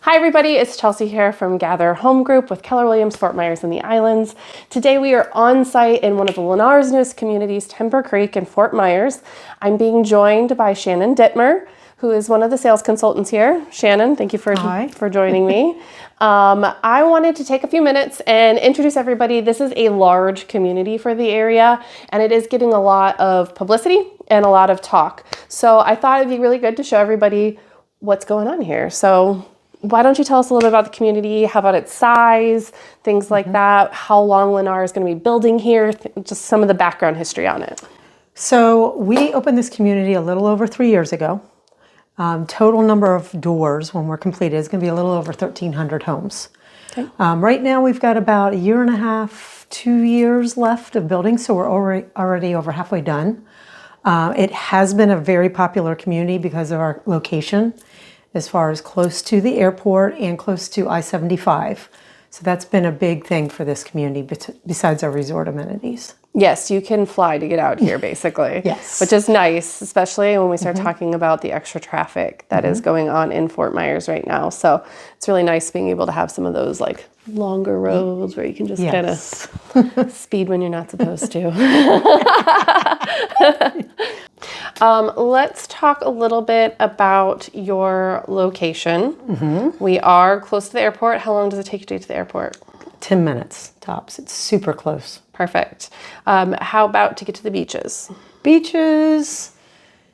Hi everybody, it's Chelsea here from Gather Home Group with Keller Williams, Fort Myers, and the Islands. Today we are on site in one of the Lennar's newest communities, Timber Creek in Fort Myers. I'm being joined by Shannon Ditmer, who is one of the sales consultants here. Shannon, thank you for joining me. I wanted to take a few minutes and introduce everybody. This is a large community for the area, and it is getting a lot of publicity and a lot of talk. So I thought it'd be really good to show everybody what's going on here. So why don't you tell us a little bit about the community? How about its size, things like that, how long Lennar is going to be building here, just some of the background history on it. So we opened this community a little over 3 years ago. Total number of doors when we're completed is going to be a little over 1,300 homes. Okay. Right now we've got about 1.5 to 2 years left of building, so we're already over halfway done. It has been a very popular community because of our location, as far as close to the airport and close to I-75. So that's been a big thing for this community besides our resort amenities. Yes, you can fly to get out here basically. Yes. Which is nice, especially when we start talking about the extra traffic that is going on in Fort Myers right now. So it's really nice being able to have some of those like longer roads where you can just kind of speed when you're not supposed to. Let's talk a little bit about your location. We are close to the airport. How long does it take you to get to the airport? 10 minutes tops. It's super close. Perfect. How about to get to the beaches? Beaches.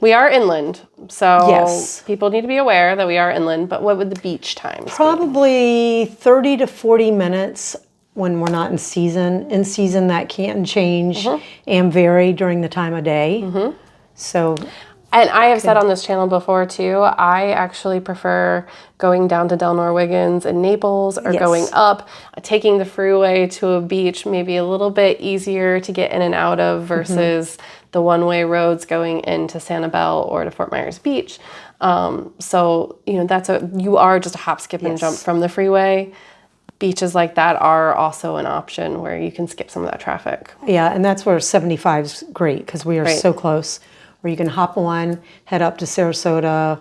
We are inland, so people need to be aware that we are inland, but what would the beach times Probably 30 to 40 minutes when we're not in season. In season, that can change and vary during the time of day. So, and I have said on this channel before too, I actually prefer going down to Del Nor-Wiggins and Naples or going up, taking the freeway to a beach, maybe a little bit easier to get in and out of versus the one-way roads going into Sanibel or to Fort Myers Beach. So, you know, you are just a hop, skip, and jump from the freeway. Beaches like that are also an option where you can skip some of that traffic. Yeah, and that's where 75 is great because we are so close. Where you can hop on, head up to Sarasota,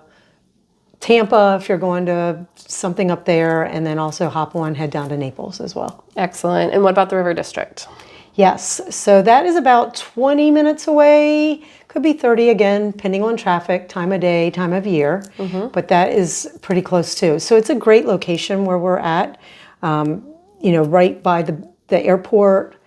Tampa if you're going to something up there, and then also hop on, head down to Naples as well. Excellent. And what about the River District? Yes, so that is about 20 minutes away. Could be 30 again, depending on traffic, time of day, time of year. But that is pretty close too. So it's a great location where we're at, you know, right by the airport,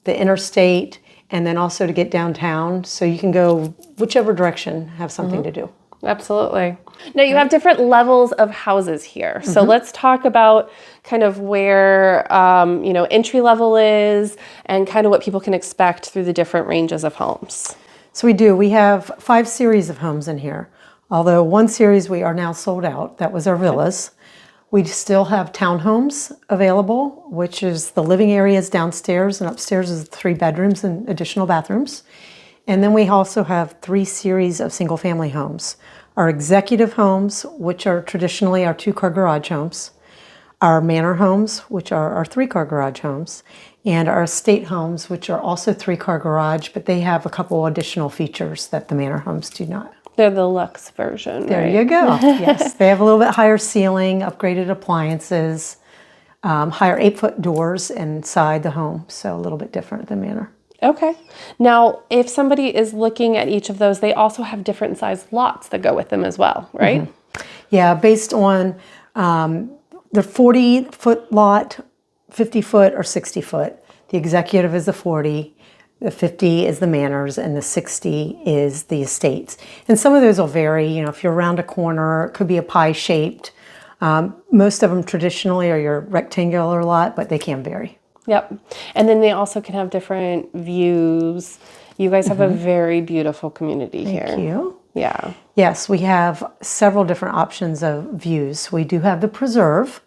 the interstate, and then also to get downtown, so you can go whichever direction, have something to do. Absolutely. Now you have different levels of houses here. So let's talk about kind of where, you know, entry level is and kind of what people can expect through the different ranges of homes. So we do. We have 5 series of homes in here. Although one series we are now sold out. That was our villas. We still have townhomes available, which is the living areas downstairs, and upstairs is 3 bedrooms and additional bathrooms. And then we also have 3 series of single-family homes. Our executive homes, which are traditionally our 2-car garage homes, our manor homes, which are our 3-car garage homes, and our estate homes, which are also 3-car garage, but they have a couple additional features that the manor homes do not. They're the luxe version, There you go. Yes, they have a little bit higher ceiling, upgraded appliances, higher 8-foot doors inside the home, so a little bit different than manor. Okay. Now, if somebody is looking at each of those, they also have different sized lots that go with them as well, right? Yeah, based on the 40-foot lot, 50-foot, or 60-foot. The executive is the 40. The 50 is the manors, and the 60 is the estates. And some of those will vary. You know, if you're around a corner, it could be a pie-shaped. Most of them traditionally are your rectangular lot, but they can vary. Yep. And then they also can have different views. You guys have a very beautiful community here. Thank you. Yeah. Yes, we have several different options of views. We do have the preserve.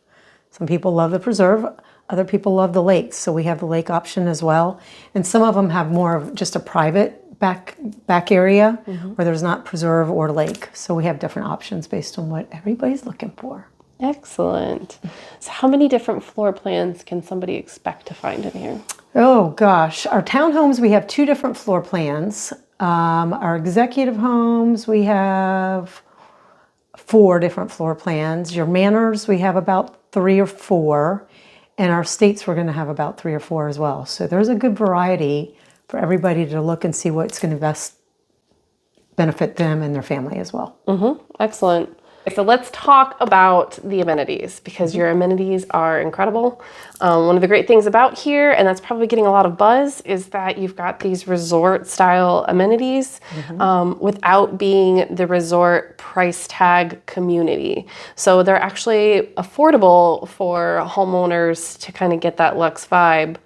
Some people love the preserve. Other people love the lakes, so we have the lake option as well. And some of them have more of just a private back area where there's not preserve or lake. So we have different options based on what everybody's looking for. Excellent. So how many different floor plans can somebody expect to find in here? Oh gosh, our townhomes, we have 2 different floor plans. Our executive homes, we have 4 different floor plans. Your manors, we have about 3 or 4, and our estates, we're going to have about 3 or 4 as well. So there's a good variety for everybody to look and see what's going to best benefit them and their family as well. Excellent. So let's talk about the amenities, because your amenities are incredible. One of the great things about here, and that's probably getting a lot of buzz, is that you've got these resort style amenities without being the resort price tag community. So they're actually affordable for homeowners to kind of get that luxe vibe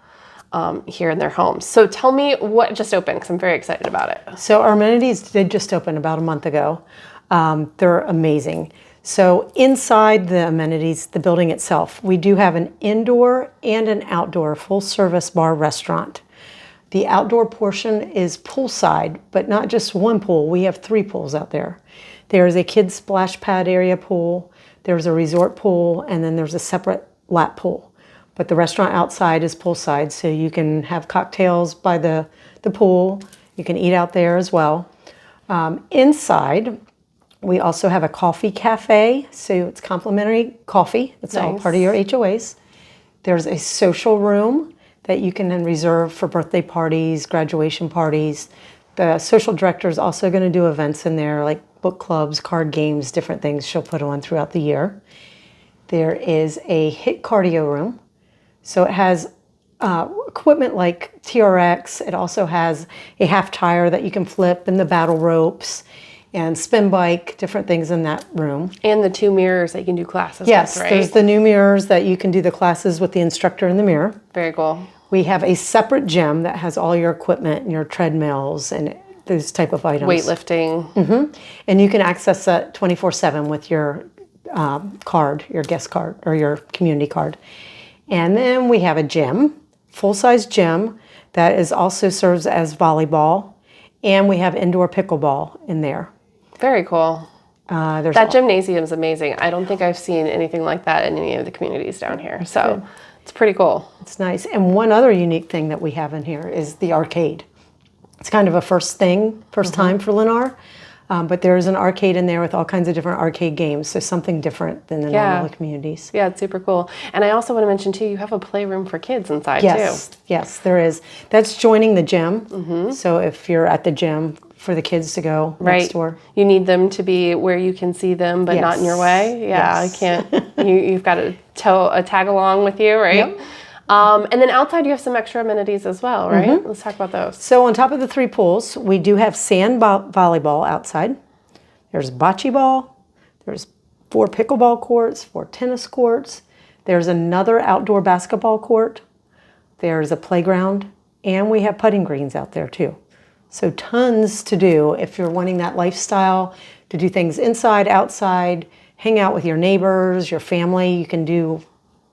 here in their homes. So tell me what just opened, because I'm very excited about it. So our amenities did just open about a month ago. They're amazing. So inside the amenities, the building itself, we do have an indoor and an outdoor full service bar restaurant. The outdoor portion is poolside, but not just one pool. We have 3 pools out there. There's a kids splash pad area pool, there's a resort pool, and then there's a separate lap pool. But the restaurant outside is poolside, so you can have cocktails by the pool. You can eat out there as well. Inside, we also have a coffee cafe, so it's complimentary coffee. It's all part of your HOAs. There's a social room that you can then reserve for birthday parties, graduation parties. The social director is also going to do events in there, like book clubs, card games, different things she'll put on throughout the year. There is a HIIT cardio room. So it has equipment like TRX. It also has a half tire that you can flip, and the battle ropes and spin bike, different things in that room. And the 2 mirrors that you can do classes yes, with, right? There's the new mirrors that you can do the classes with the instructor in the mirror. Very cool. We have a separate gym that has all your equipment and your treadmills and those type of items. Weightlifting. And you can access that 24/7 with your card, your guest card or your community card. And then we have a gym, full-size gym that is also serves as volleyball, and we have indoor pickleball in there. Very cool. That gymnasium is amazing. I don't think I've seen anything like that in any of the communities down here. So it's pretty cool. It's nice. And one other unique thing that we have in here is the arcade. It's kind of a first time for Lennar. But there's an arcade in there with all kinds of different arcade games, so something different than the normal communities. Yeah, it's super cool. And I also want to mention, too, you have a playroom for kids inside, too. Yes, there is. That's joining the gym. So if you're at the gym, for the kids to go next door. You need them to be where you can see them, but not in your way. Yeah, I can't. You've got a tag along with you, right? Yep. And then outside you have some extra amenities as well, right? Let's talk about those. So on top of the 3 pools, we do have sand volleyball outside. There's bocce ball. There's 4 pickleball courts, 4 tennis courts. There's another outdoor basketball court. There's a playground. And we have putting greens out there too. So tons to do if you're wanting that lifestyle to do things inside, outside, hang out with your neighbors, your family. You can do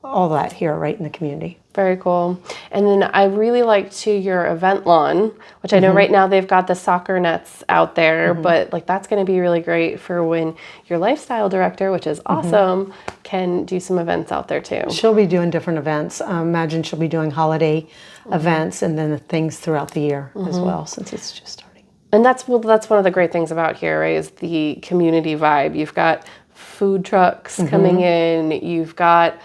all that here right in the community. Very cool. And then I really liked your event lawn, which I know right now they've got the soccer nets out there, but like that's going to be really great for when your lifestyle director, which is awesome, can do some events out there too. She'll be doing different events. Imagine she'll be doing holiday events and then things throughout the year as well, since it's just starting. And that's one of the great things about here, right, is the community vibe. You've got food trucks coming in, you've got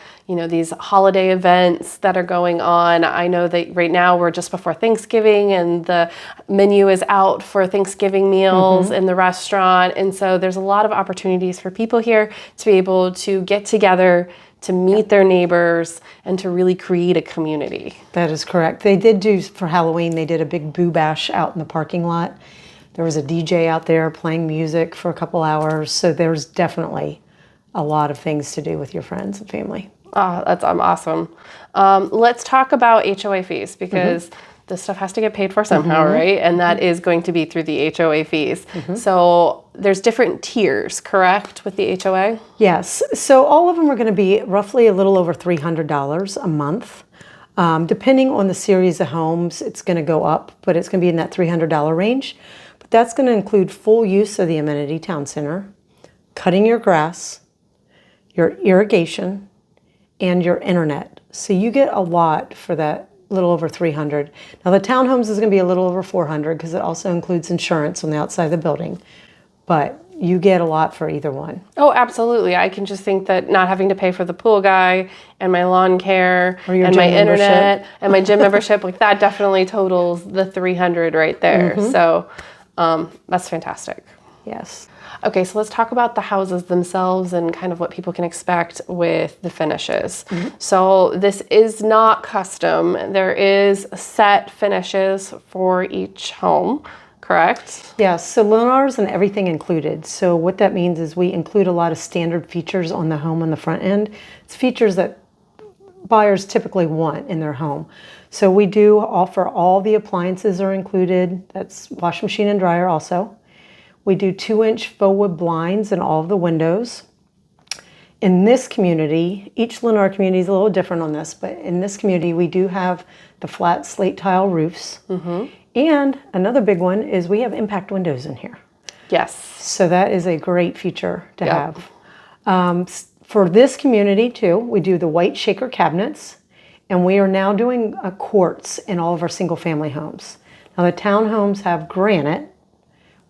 these holiday events that are going on. I know that right now we're just before Thanksgiving and the menu is out for Thanksgiving meals in the restaurant. And so there's a lot of opportunities for people here to be able to get together, to meet their neighbors, and to really create a community. That is correct. They did do, for Halloween, they did a big boo bash out in the parking lot. There was a DJ out there playing music for a couple hours. So there's definitely a lot of things to do with your friends and family. Oh, that's awesome. Let's talk about HOA fees, because this stuff has to get paid for somehow, right? And that is going to be through the HOA fees. So there's different tiers, correct, with the HOA? Yes. So all of them are going to be roughly a little over $300 a month. Depending on the series of homes, it's going to go up, but it's going to be in that $300 range. But that's going to include full use of the amenity town center, cutting your grass, your irrigation, and your internet. So you get a lot for that little over $300. Now the townhomes is going to be a little over $400 because it also includes insurance on the outside of the building. But you get a lot for either one. Oh, absolutely. I can just think that not having to pay for the pool guy and my lawn care Or your and gym my membership. internet and my gym membership, like that definitely totals the 300 right there. So that's fantastic. Yes. Okay, so let's talk about the houses themselves and kind of what people can expect with the finishes. So this is not custom. There is set finishes for each home, correct? Yes, so Lennar's and everything included. So what that means is we include a lot of standard features on the home on the front end. It's features that buyers typically want in their home. So we do offer all the appliances are included. That's washing machine and dryer also. We do 2-inch faux wood blinds in all of the windows. In this community, each Lennar community is a little different on this, but in this community we do have the flat slate tile roofs. And another big one is we have impact windows in here. Yes. So that is a great feature to have. For this community too, we do the white shaker cabinets, and we are now doing a quartz in all of our single family homes. Now the townhomes have granite,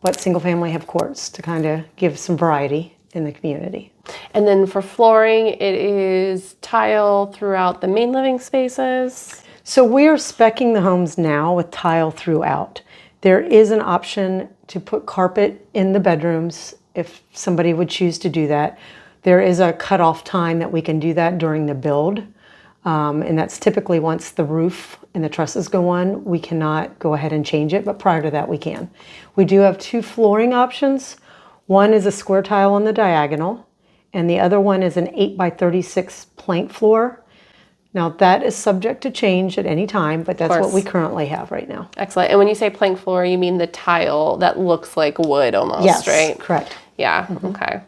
but single family have quartz to kind of give some variety in the community. And then for flooring, it is tile throughout the main living spaces. So we're speccing the homes now with tile throughout. There is an option to put carpet in the bedrooms if somebody would choose to do that. There is a cutoff time that we can do that during the build. And that's typically once the roof and the trusses go on, we cannot go ahead and change it, but prior to that we can. We do have 2 flooring options. One is a square tile on the diagonal, and the other one is an 8x36 plank floor. Now that is subject to change at any time, but that's what we currently have right now. Excellent. And when you say plank floor, you mean the tile that looks like wood almost, Yes, right? correct. Yeah, okay.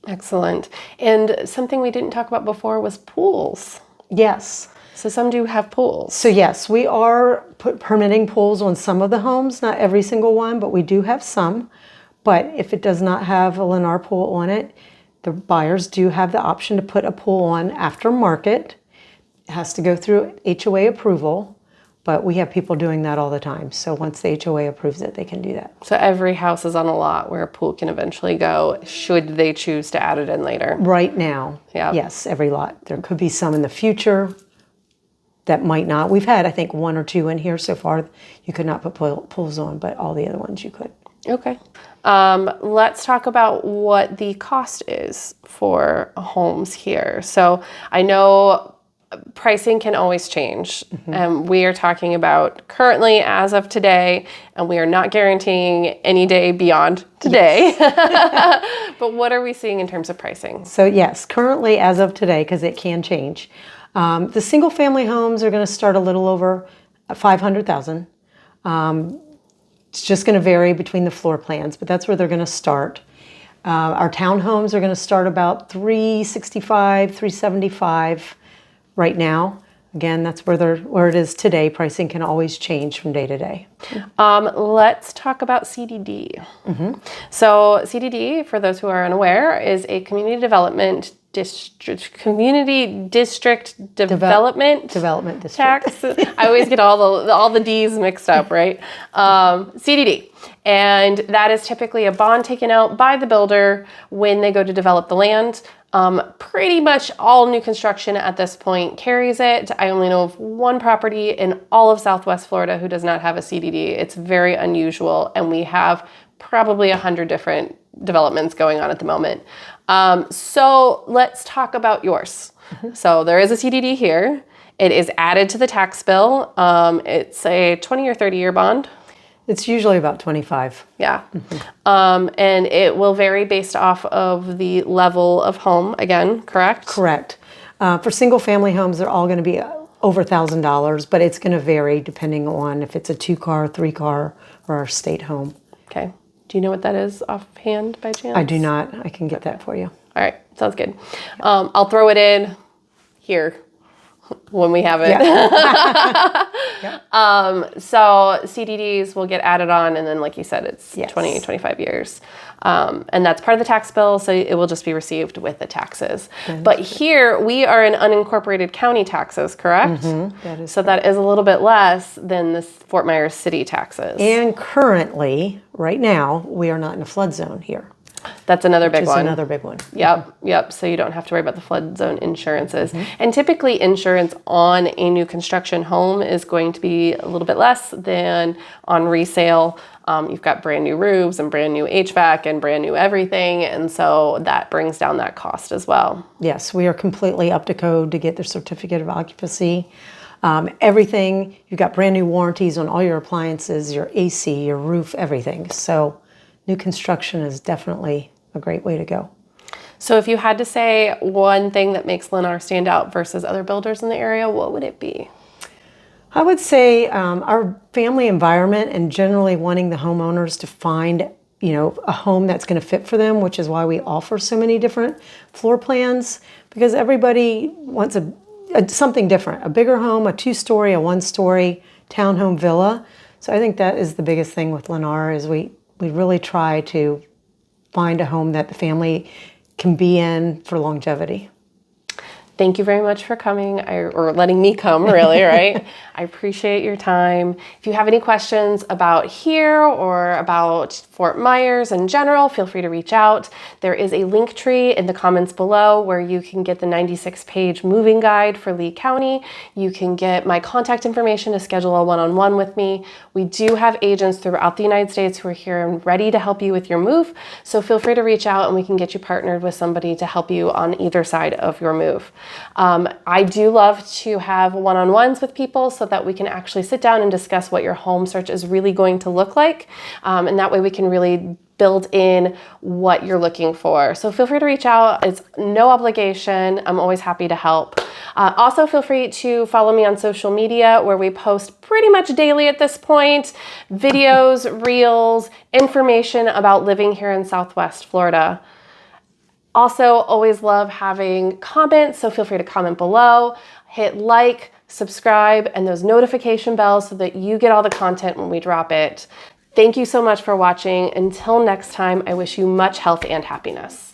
Excellent. And something we didn't talk about before was pools. Yes. So some do have pools. So yes, we are permitting pools on some of the homes, not every single one, but we do have some. But if it does not have a Lennar pool on it, the buyers do have the option to put a pool on after market. It has to go through HOA approval, but we have people doing that all the time. So once the HOA approves it, they can do that. So every house is on a lot where a pool can eventually go, should they choose to add it in later. Right now, Yeah. yes, every lot. There could be some in the future that might not. We've had, I think, 1 or 2 in here so far. You could not put pools on, but all the other ones you could. Okay. Let's talk about what the cost is for homes here. So I know pricing can always change. And we are talking about currently as of today, and we are not guaranteeing any day beyond today. But what are we seeing in terms of pricing? So yes, currently as of today, because it can change, the single family homes are going to start a little over $500,000. It's just going to vary between the floor plans, but that's where they're going to start. Our townhomes are going to start about $365,000, $375,000 right now. Again, that's where it is today. Pricing can always change from day to day. Let's talk about CDD. So CDD, for those who are unaware, is a community development district development district tax. I always get all the D's mixed up, right? CDD. And that is typically a bond taken out by the builder when they go to develop the land. Pretty much all new construction at this point carries it. I only know of one property in all of Southwest Florida who does not have a CDD. It's very unusual, and we have probably 100 different developments going on at the moment. So let's talk about yours. So there is a CDD here. It is added to the tax bill. It's a 20 or 30-year bond. It's usually about 25. Yeah. And it will vary based off of the level of home, again, correct? Correct. For single family homes, they're all going to be over $1,000, but it's going to vary depending on if it's a 2-car, 3-car, or a state home. Okay. Do you know what that is offhand by chance? I do not. I can get that for you. All right. Sounds good. I'll throw it in here when we have it. So CDDs will get added on, and then like you said, it's 20, 25 years. And that's part of the tax bill, so it will just be received with the taxes. But here, we are in unincorporated county taxes, correct? That is so that is a little bit less than the Fort Myers city taxes. And currently, right now, we are not in a flood zone here. That's another big Which is one. another big one. Yep. So you don't have to worry about the flood zone insurances. And typically insurance on a new construction home is going to be a little bit less than on resale. You've got brand new roofs and brand new HVAC and brand new everything. And so that brings down that cost as well. Yes, we are completely up to code to get the certificate of occupancy. Everything, you've got brand new warranties on all your appliances, your AC, your roof, everything. So new construction is definitely a great way to go. So if you had to say one thing that makes Lennar stand out versus other builders in the area, what would it be? I would say our family environment and generally wanting the homeowners to find, a home that's going to fit for them, which is why we offer so many different floor plans, because everybody wants something different, a bigger home, a 2-story, a 1-story townhome villa. So I think that is the biggest thing with Lennar is we really try to find a home that the family can be in for longevity. Thank you very much for coming, or letting me come, really, right? I appreciate your time. If you have any questions about here or about Fort Myers in general, feel free to reach out. There is a link tree in the comments below where you can get the 96-page moving guide for Lee County. You can get my contact information to schedule a one-on-one with me. We do have agents throughout the United States who are here and ready to help you with your move. So feel free to reach out and we can get you partnered with somebody to help you on either side of your move. I do love to have one-on-ones with people so that we can actually sit down and discuss what your home search is really going to look like. And that way we can really build in what you're looking for. So feel free to reach out. It's no obligation. I'm always happy to help. Also feel free to follow me on social media where we post pretty much daily at this point, videos, reels, information about living here in Southwest Florida. Also, always love having comments, so feel free to comment below, hit like, subscribe, and those notification bells so that you get all the content when we drop it. Thank you so much for watching. Until next time, I wish you much health and happiness.